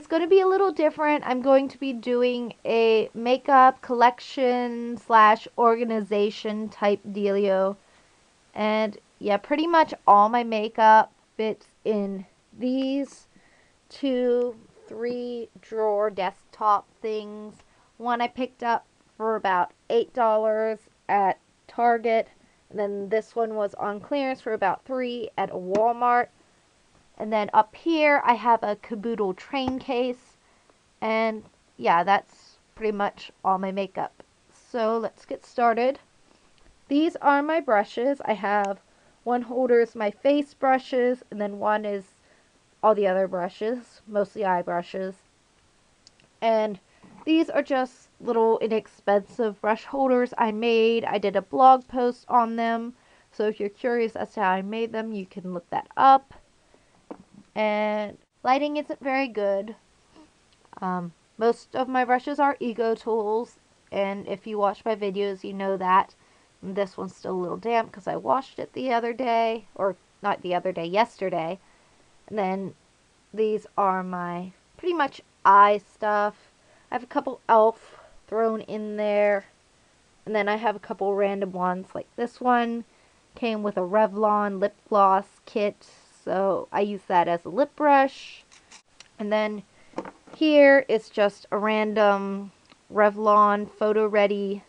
is going to be a little different. I'm going to be doing a makeup collection slash organization type dealio. And yeah, pretty much all my makeup fits in these 2-3 drawer desktop things. One I picked up for about $8 at Target. And then this one was on clearance for about $3 at a Walmart. And then up here I have a Caboodle train case. And yeah, that's pretty much all my makeup. So let's get started. These are my brushes. I have one holder is my face brushes, and then one is all the other brushes, mostly eye brushes. And these are just little inexpensive brush holders I made. I did a blog post on them, so if you're curious as to how I made them, you can look that up. And lighting isn't very good. Most of my brushes are Ego tools, and if you watch my videos, you know that. And this one's still a little damp because I washed it the other day, or not the other day, yesterday. And then these are my pretty much eye stuff. I have a couple e.l.f. thrown in there, and then I have a couple random ones, like this one came with a Revlon lip gloss kit, so I use that as a lip brush. And then here is just a random Revlon Photo Ready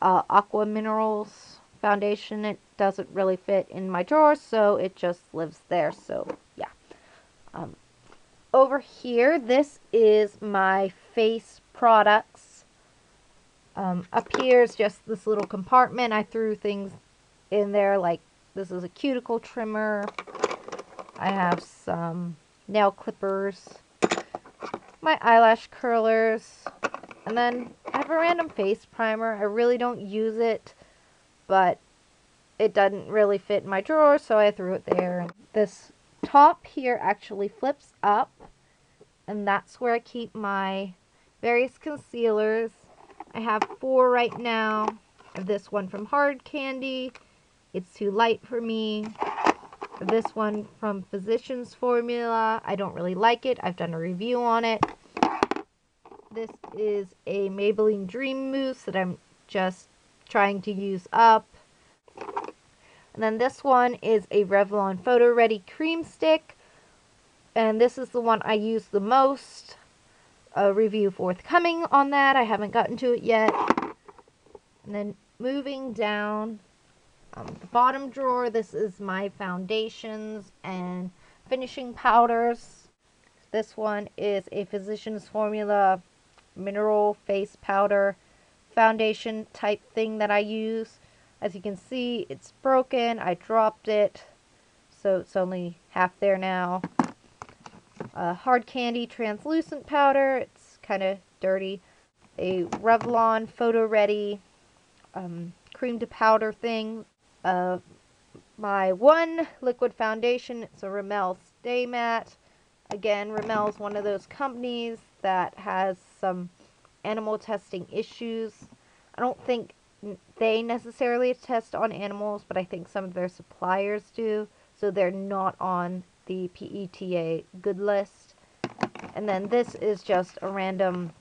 Aqua Minerals foundation. It doesn't really fit in my drawer, so it just lives there. So yeah. Over here, this is my face products. Up here is just this little compartment. I threw things in there, like this is a cuticle trimmer. I have some nail clippers, my eyelash curlers, and then I have a random face primer. I really don't use it, but it doesn't really fit in my drawer, so I threw it there. This top here actually flips up, and that's where I keep my various concealers. I have 4 right now. I have this one from Hard Candy. It's too light for me. This one from Physicians Formula. I don't really like it. I've done a review on it. This is a Maybelline Dream Mousse that I'm just trying to use up. And then this one is a Revlon Photo Ready Cream Stick. And this is the one I use the most. A review forthcoming on that. I haven't gotten to it yet. And then moving down the bottom drawer, this is my foundations and finishing powders. This one is a Physicians Formula mineral face powder foundation type thing that I use. As you can see, it's broken. I dropped it, so it's only half there now. Hard Candy translucent powder. It's kind of dirty. A Revlon Photo Ready cream to powder thing. My one liquid foundation. It's a Rimmel Stay Matte. Again, Rimmel is one of those companies that has some animal testing issues. I don't think they necessarily test on animals, but I think some of their suppliers do, so they're not on the PETA good list. And then this is just a random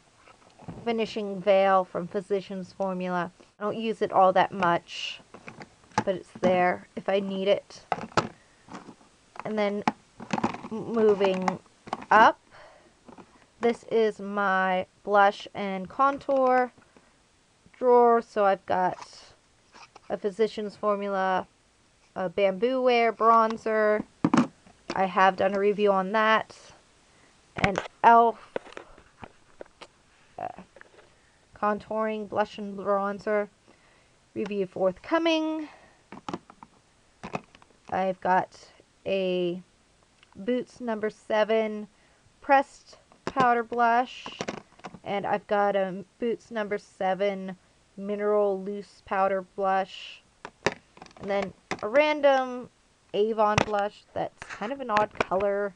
finishing veil from Physicians Formula. I don't use it all that much, but it's there if I need it. And then moving up, this is my blush and contour drawer. So I've got a Physicians Formula Bamboo Wear bronzer. I have done a review on that. And e.l.f. contouring blush and bronzer review forthcoming. I've got a Boots number 7 pressed powder blush, and I've got a Boots number 7 mineral loose powder blush, and then a random Avon blush that's kind of an odd color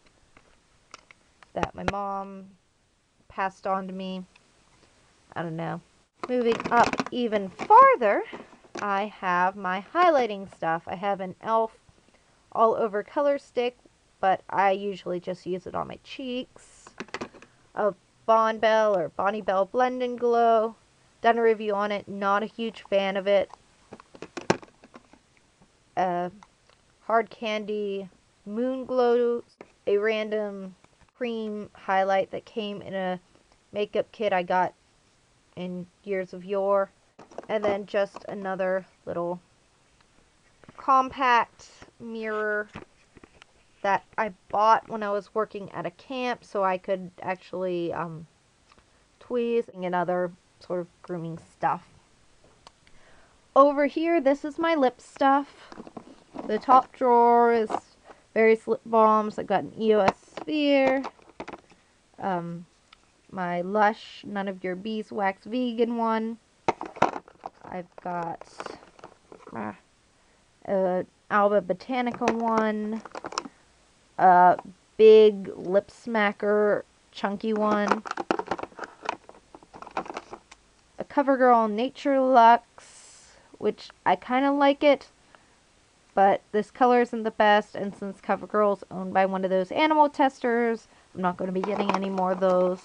that my mom passed on to me. I don't know. Moving up even farther, I have my highlighting stuff. I have an e.l.f. all over color stick, but I usually just use it on my cheeks. of Bon Bell or Bonnie Bell Blend and Glow. Done a review on it. Not a huge fan of it. Hard Candy Moon Glow, a random cream highlight that came in a makeup kit I got in years of yore. And then just another little compact mirror that I bought when I was working at a camp so I could actually tweeze and other sort of grooming stuff. Over here, this is my lip stuff. The top drawer is various lip balms. I've got an EOS Sphere, my Lush None of Your Beeswax vegan one. I've got Alba Botanica one, a big lip smacker chunky one, a CoverGirl Nature Luxe, which I kind of like it, but this color isn't the best, and since CoverGirl's owned by one of those animal testers, I'm not going to be getting any more of those.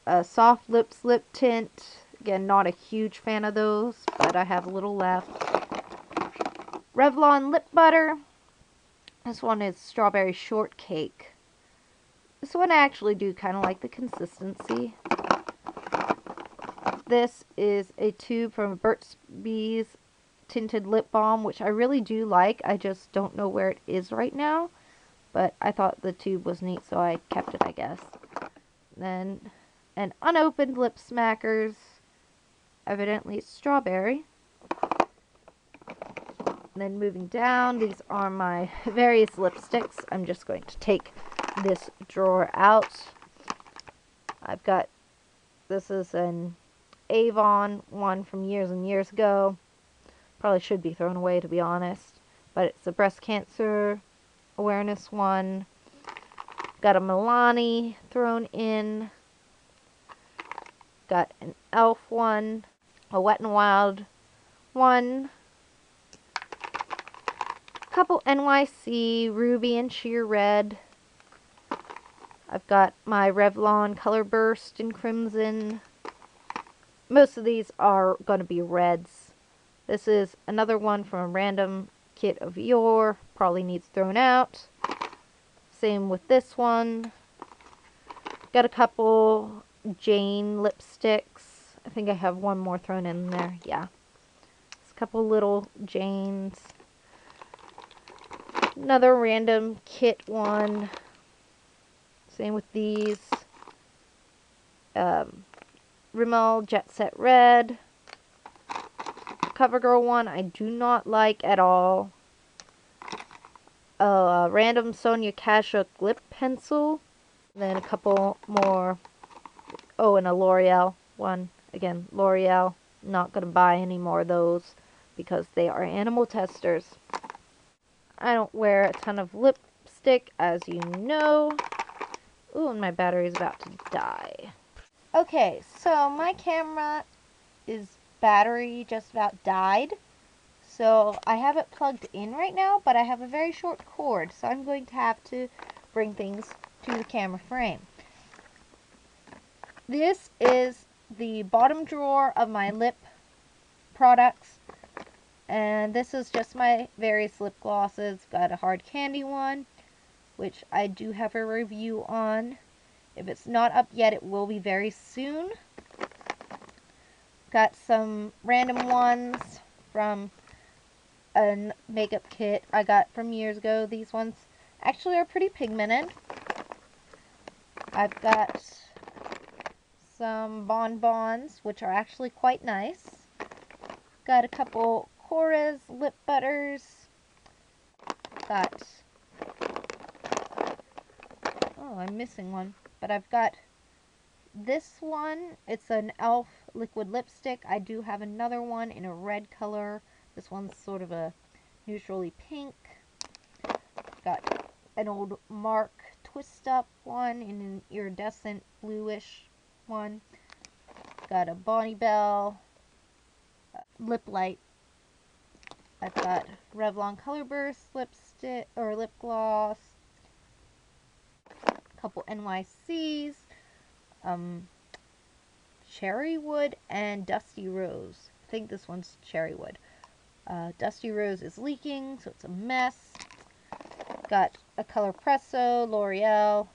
A Soft Lips lip tint. Again, not a huge fan of those, but I have a little left. Revlon lip butter. This one is Strawberry Shortcake. This one I actually do kind of like the consistency. This is a tube from Burt's Bees tinted lip balm, which I really do like. I just don't know where it is right now, but I thought the tube was neat, so I kept it, I guess. Then an unopened lip smackers, evidently it's strawberry. And then moving down, these are my various lipsticks. I'm just going to take this drawer out. I've got, this is an Avon one from years and years ago. Probably should be thrown away, to be honest, but it's a breast cancer awareness one. Got a Milani thrown in. Got an Elf one, a Wet n Wild one, a couple NYC Ruby and Sheer Red. I've got my Revlon Color Burst in Crimson. Most of these are going to be reds. This is another one from a random kit of yore. Probably needs thrown out. Same with this one. Got a couple Jane lipsticks. I think I have one more thrown in there. Yeah. Just a couple little Janes. Another random kit one. Same with these. Rimmel Jet Set Red. CoverGirl one I do not like at all. A random Sonia Kashuk lip pencil. And then a couple more. Oh, and a L'Oreal one. Again, L'Oreal. Not going to buy any more of those because they are animal testers. I don't wear a ton of lipstick, as you know. Ooh, and my battery is about to die. Okay, so my camera is battery just about died. So I have it plugged in right now, but I have a very short cord, so I'm going to have to bring things to the camera frame. This is the bottom drawer of my lip products, and this is just my various lip glosses. Got a Hard Candy one, which I do have a review on. If it's not up yet, it will be very soon. Got some random ones from a makeup kit I got from years ago. These ones actually are pretty pigmented. I've got some bonbons, which are actually quite nice. Got a couple Korres lip butters. Got, oh, I'm missing one. But I've got this one. It's an e.l.f. liquid lipstick. I do have another one in a red color. This one's sort of a neutrally pink. Got an old Mark Twist Up one in an iridescent bluish one. Got a Bonnie Bell lip light. I've got Revlon Color Burst lipstick or lip gloss. couple NYCs, Cherrywood and Dusty Rose. I think this one's Cherrywood. Dusty Rose is leaking, so it's a mess. Got a Color Presso, L'Oreal.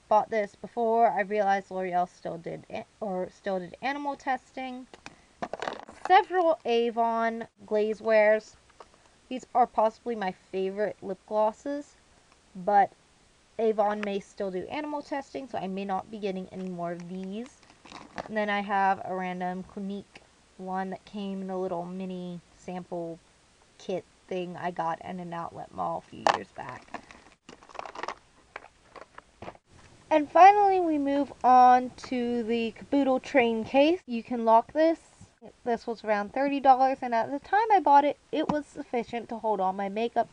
Bought this before I realized L'Oreal still did animal testing. Several Avon glazewares. These are possibly my favorite lip glosses, but Avon may still do animal testing, so I may not be getting any more of these. And then I have a random Clinique one that came in a little mini sample kit thing I got at an outlet mall a few years back. And finally, we move on to the Caboodle train case. You can lock this. This was around $30, and at the time I bought it, it was sufficient to hold all my makeup.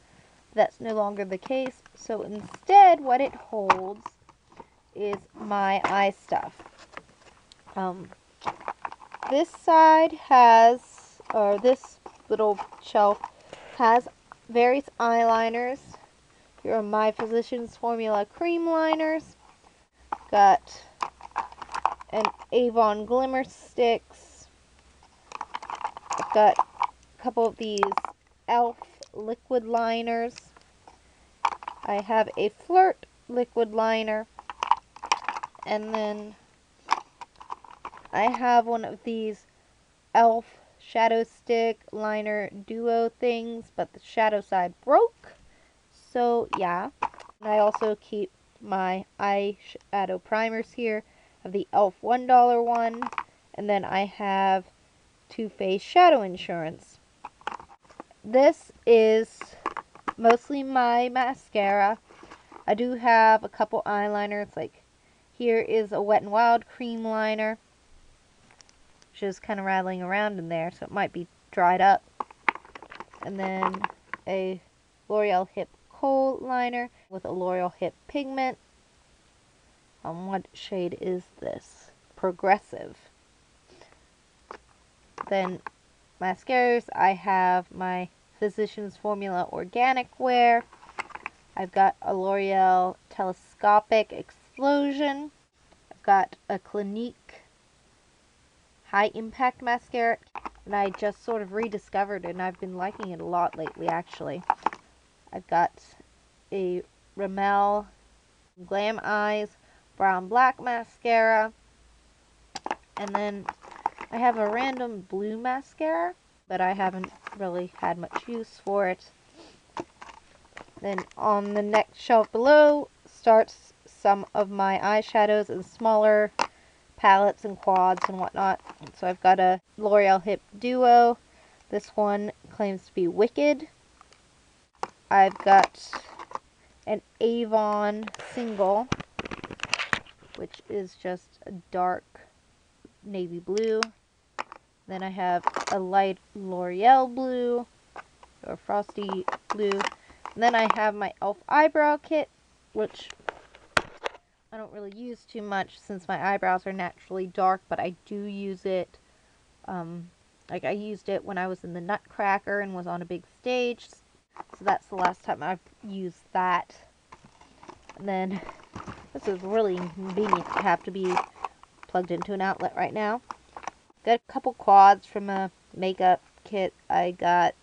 That's no longer the case. So instead, what it holds is my eye stuff. This side has, or this little shelf has various eyeliners. Here are my Physicians Formula cream liners. Got an Avon Glimmer Sticks. I've got a couple of these e.l.f. liquid liners. I have a Flirt liquid liner. And then I have one of these e.l.f. shadow stick liner duo things, but the shadow side broke. So yeah. And I also keep my eyeshadow primers here. I have the e.l.f. $1 one, and then I have Too Faced Shadow Insurance. This is mostly my mascara. I do have a couple eyeliners, like here is a Wet n Wild cream liner, which is kind of rattling around in there, so it might be dried up. And then a L'Oreal Hip Kohl liner with a L'Oreal Hip pigment. What shade is this? Progressive. Then mascaras, I have my Physicians Formula Organic Wear. I've got a L'Oreal Telescopic Explosion. I've got a Clinique High Impact Mascara, and I just sort of rediscovered it, and I've been liking it a lot lately, actually. I've got a Rimmel Glam Eyes Brown Black Mascara, and then I have a random blue mascara, but I haven't really had much use for it. Then on the next shelf below starts some of my eyeshadows and smaller palettes and quads and whatnot. So I've got a L'Oreal Hip Duo. This one claims to be Wicked. I've got an Avon Single, which is just a dark navy blue. Then I have a light L'Oreal blue, or frosty blue. And then I have my e.l.f. eyebrow kit, which I don't really use too much since my eyebrows are naturally dark, but I do use it. Like I used it when I was in the Nutcracker and was on a big stage. So that's the last time I've used that. And then this is really convenient to have to be plugged into an outlet right now. Got a couple quads from a makeup kit I got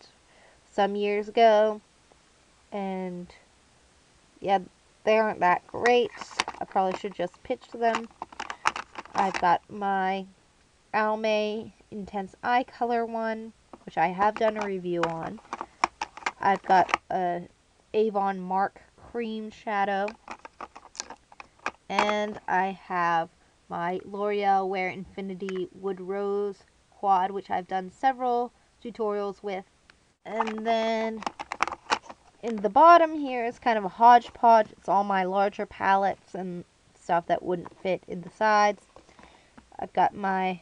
some years ago. And yeah, they aren't that great. I probably should just pitch them. I've got my Almay Intense Eye Color one, which I have done a review on. I've got a Avon Mark Cream Shadow. And I have my L'Oreal Wear Infinity Wood Rose Quad, which I've done several tutorials with. And then in the bottom here is kind of a hodgepodge. It's all my larger palettes and stuff that wouldn't fit in the sides. I've got my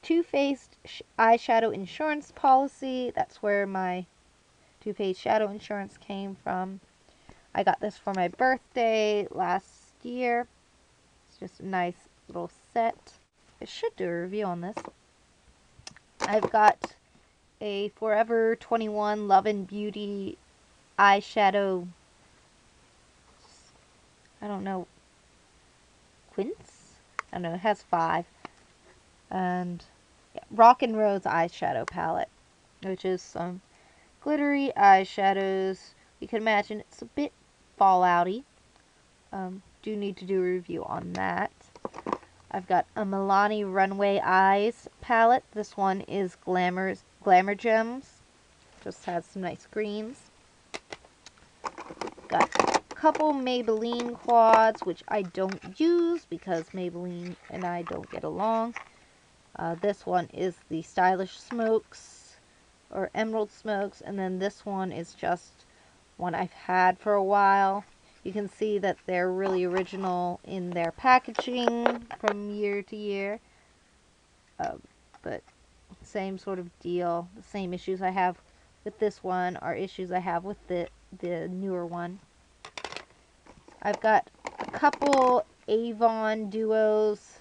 Too Faced eyeshadow insurance policy. That's where my Too Faced shadow insurance came from. I got this for my birthday last year. It's just a nice little set. I should do a review on this. I've got a Forever 21 Love and Beauty eyeshadow. I don't know sequins. I don't know, it has 5. And yeah, Rock and Rose eyeshadow palette, which is some glittery eyeshadows. You can imagine it's a bit fallouty. Do need to do a review on that. I've got a Milani Runway Eyes palette. This one is Glamour Gems. Just has some nice greens. Got a couple Maybelline quads, which I don't use because Maybelline and I don't get along. This one is the Stylish Smokes, or Emerald Smokes, and then this one is just one I've had for a while. You can see that they're really original in their packaging from year to year, but same sort of deal. The same issues I have with this one are issues I have with the newer one. I've got a couple Avon duos.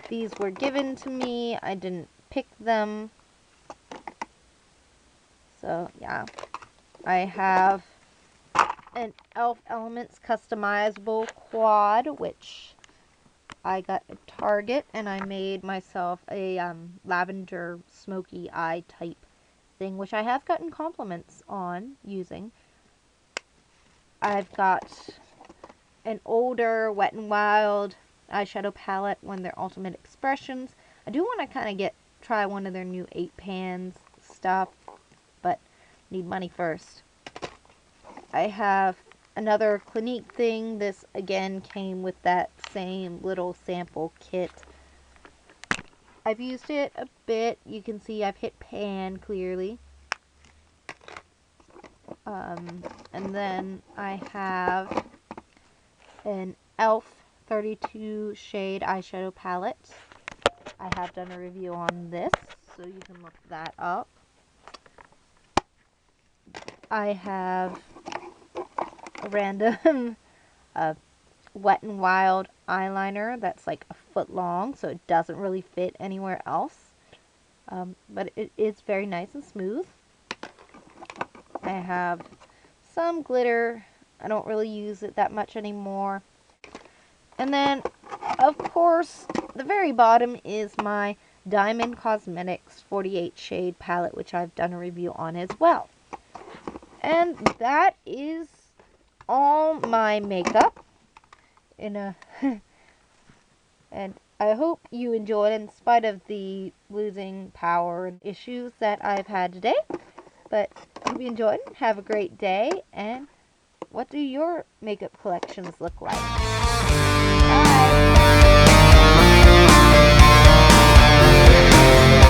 These were given to me. I didn't pick them. So yeah, I have an e.l.f. Elements customizable quad, which I got at Target, and I made myself a lavender smoky eye type thing, which I have gotten compliments on using. I've got an older Wet n Wild eyeshadow palette, one of their Ultimate Expressions. I do want to kind of try one of their new 8 pans stuff, but need money first. I have another Clinique thing. This again came with that same little sample kit. I've used it a bit. You can see I've hit pan clearly. And then I have an e.l.f. 32 shade eyeshadow palette. I have done a review on this, so you can look that up. I have a random Wet n Wild eyeliner that's like a foot long, so it doesn't really fit anywhere else. But it is very nice and smooth. I have some glitter. I don't really use it that much anymore. And then, of course, the very bottom is my Diamond Cosmetics 48 shade palette, which I've done a review on as well. And that is all my makeup. And I hope you enjoyed, in spite of the losing power issues that I've had today. But I hope you enjoyed. Have a great day. And what do your makeup collections look like? Bye.